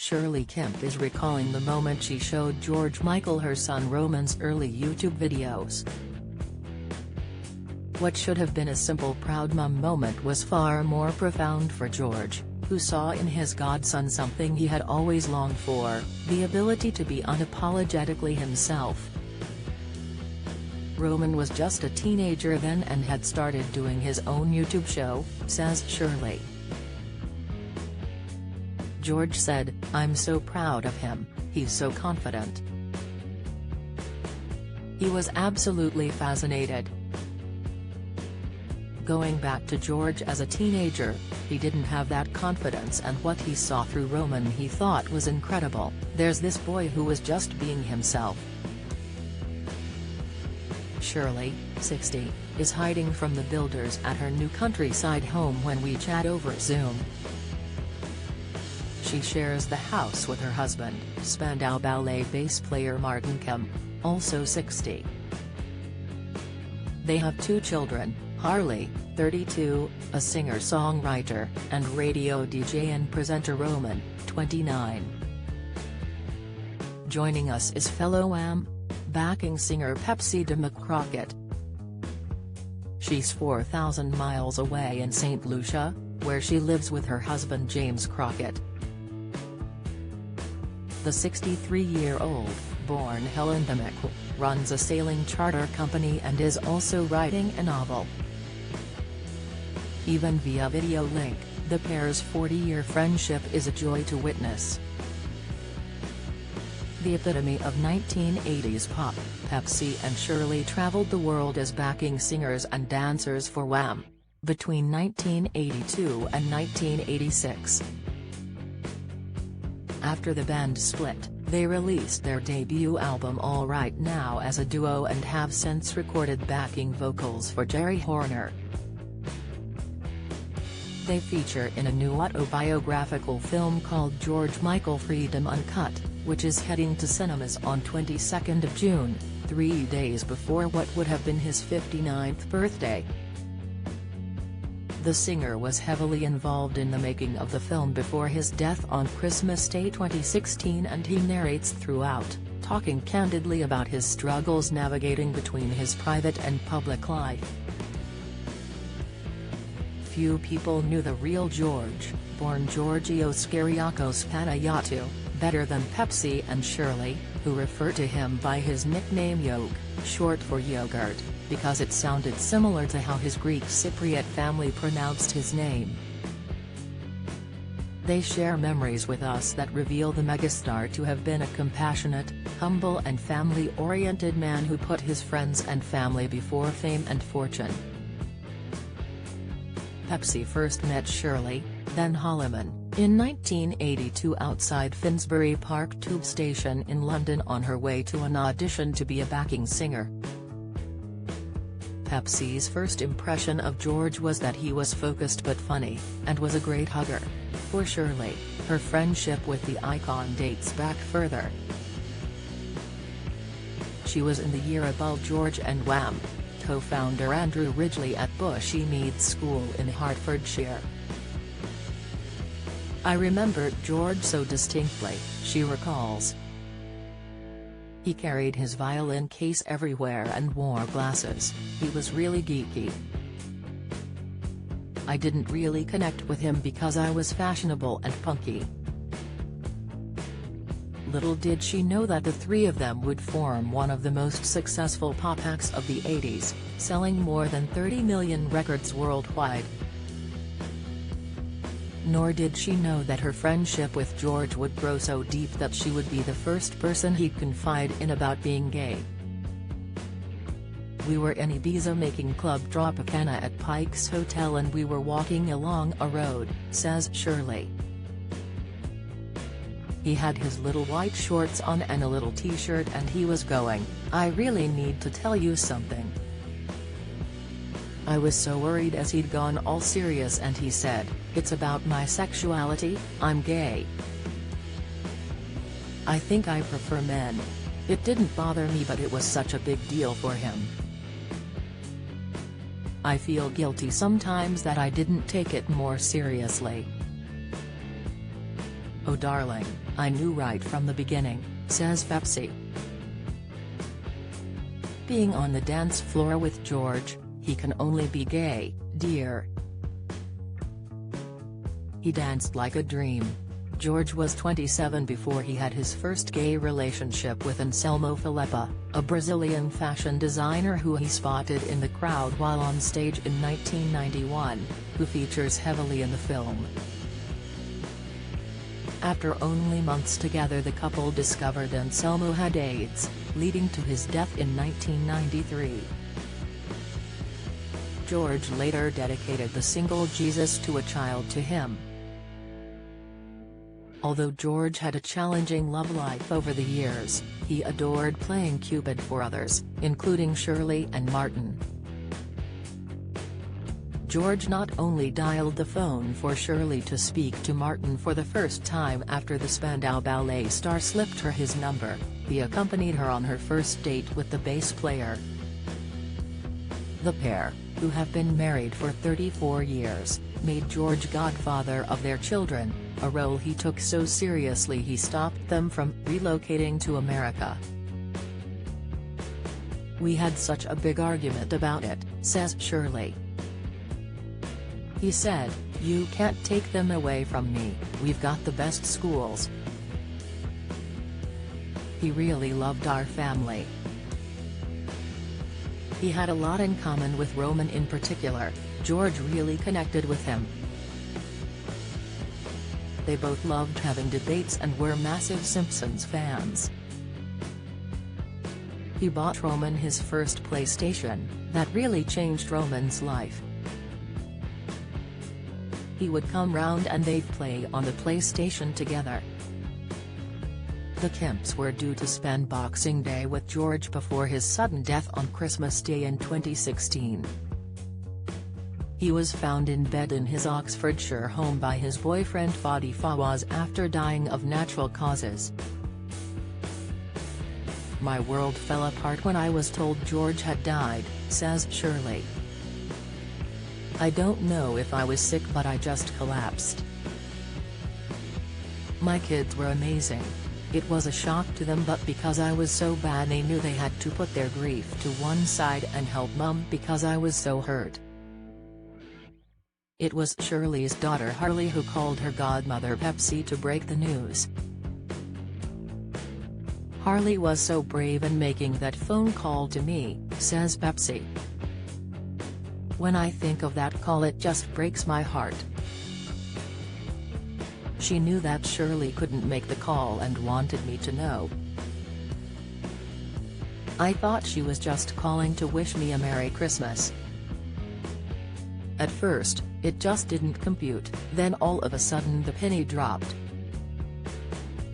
Shirley Kemp is recalling the moment she showed George Michael her son Roman's early YouTube videos. What should have been a simple proud mum moment was far more profound for George, who saw in his godson something he had always longed for, the ability to be unapologetically himself. Roman was just a teenager then and had started doing his own YouTube show, says Shirley. George said, "I'm so proud of him, he's so confident. He was absolutely fascinated." Going back to George as a teenager, he didn't have that confidence, and what he saw through Roman he thought was incredible. There's this boy who was just being himself. Shirley, 60, is hiding from the builders at her new countryside home when we chat over Zoom. She shares the house with her husband, Spandau Ballet bass player Martin Kemp, also 60. They have 2 children, Harley, 32, a singer-songwriter, and radio DJ and presenter Roman, 29. Joining us is fellow Wham! Backing singer Pepsi de McCrockett. She's 4,000 miles away in St. Lucia, where she lives with her husband James Crockett. The 63-year-old, born Helen de Mc, runs a sailing charter company and is also writing a novel. Even via video link, the pair's 40-year friendship is a joy to witness. The epitome of 1980s pop, Pepsi and Shirley traveled the world as backing singers and dancers for Wham! Between 1982 and 1986. After the band split, they released their debut album All Right Now as a duo and have since recorded backing vocals for Jerry Horner. They feature in a new autobiographical film called George Michael Freedom Uncut, which is heading to cinemas on 22nd of June, 3 days before what would have been his 59th birthday. The singer was heavily involved in the making of the film before his death on Christmas Day 2016, and he narrates throughout, talking candidly about his struggles navigating between his private and public life. Few people knew the real George, born Georgios Kyriakos Panayiotou, better than Pepsi and Shirley, who refer to him by his nickname Yog, short for yogurt, because it sounded similar to how his Greek Cypriot family pronounced his name. They share memories with us that reveal the megastar to have been a compassionate, humble and family-oriented man who put his friends and family before fame and fortune. Pepsi first met Shirley, then Holloman, in 1982 outside Finsbury Park Tube Station in London on her way to an audition to be a backing singer. Pepsi's first impression of George was that he was focused but funny, and was a great hugger. For Shirley, her friendship with the icon dates back further. She was in the year above George and Wham! Co-founder Andrew Ridgeley at Bushy Meads School in Hertfordshire. "I remember George so distinctly," she recalls. "He carried his violin case everywhere and wore glasses. He was really geeky. I didn't really connect with him because I was fashionable and punky." Little did she know that the three of them would form one of the most successful pop acts of the 80s, selling more than 30 million records worldwide. Nor did she know that her friendship with George would grow so deep that she would be the first person he'd confide in about being gay. "We were in Ibiza making Club Tropicana at Pike's Hotel and we were walking along a road," says Shirley. "He had his little white shorts on and a little t-shirt and he was going, 'I really need to tell you something.' I was so worried as he'd gone all serious and he said, 'It's about my sexuality, I'm gay. I think I prefer men.' It didn't bother me but it was such a big deal for him. I feel guilty sometimes that I didn't take it more seriously." "Oh darling, I knew right from the beginning," says Pepsi. "Being on the dance floor with George, he can only be gay, dear. He danced like a dream." George was 27 before he had his first gay relationship with Anselmo Filippa, a Brazilian fashion designer who he spotted in the crowd while on stage in 1991, who features heavily in the film. After only months together, the couple discovered Anselmo had AIDS, leading to his death in 1993. George later dedicated the single "Jesus to a Child" to him. Although George had a challenging love life over the years, he adored playing Cupid for others, including Shirley and Martin. George not only dialed the phone for Shirley to speak to Martin for the first time after the Spandau Ballet star slipped her his number, he accompanied her on her first date with the bass player. The pair, who have been married for 34 years, made George godfather of their children, a role he took so seriously he stopped them from relocating to America. "We had such a big argument about it," says Shirley. "He said, 'You can't take them away from me, we've got the best schools.' He really loved our family. He had a lot in common with Roman in particular. George really connected with him. They both loved having debates and were massive Simpsons fans. He bought Roman his first PlayStation, that really changed Roman's life. He would come round and they'd play on the PlayStation together." The Kemps were due to spend Boxing Day with George before his sudden death on Christmas Day in 2016. He was found in bed in his Oxfordshire home by his boyfriend Fadi Fawaz after dying of natural causes. "My world fell apart when I was told George had died," says Shirley. "I don't know if I was sick, but I just collapsed. My kids were amazing. It was a shock to them, but because I was so bad they knew they had to put their grief to one side and help Mum because I was so hurt." It was Shirley's daughter Harley who called her godmother Pepsi to break the news. "Harley was so brave in making that phone call to me," says Pepsi. "When I think of that call, it just breaks my heart. She knew that Shirley couldn't make the call and wanted me to know. I thought she was just calling to wish me a Merry Christmas. At first, it just didn't compute, then all of a sudden the penny dropped.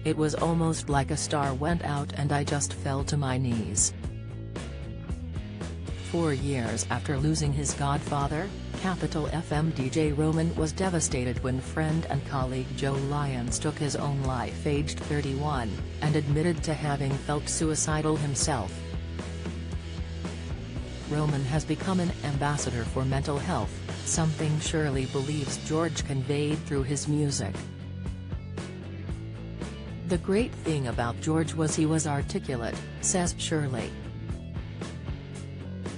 It was almost like a star went out and I just fell to my knees." 4 years after losing his godfather, Capital FM DJ Roman was devastated when friend and colleague Joe Lyons took his own life aged 31, and admitted to having felt suicidal himself. Roman has become an ambassador for mental health, something Shirley believes George conveyed through his music. "The great thing about George was he was articulate," says Shirley.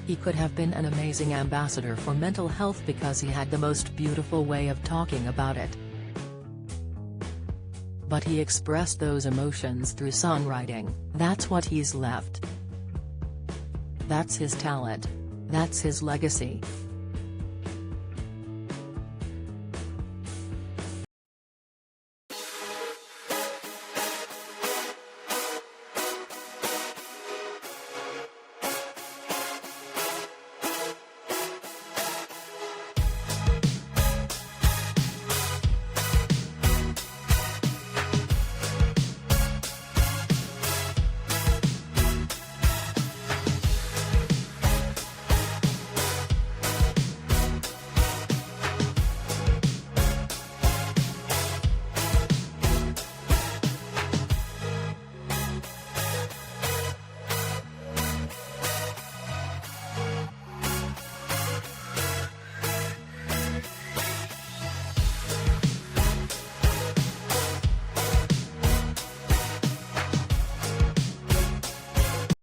"He could have been an amazing ambassador for mental health because he had the most beautiful way of talking about it. But he expressed those emotions through songwriting. That's what he's left. That's his talent. That's his legacy."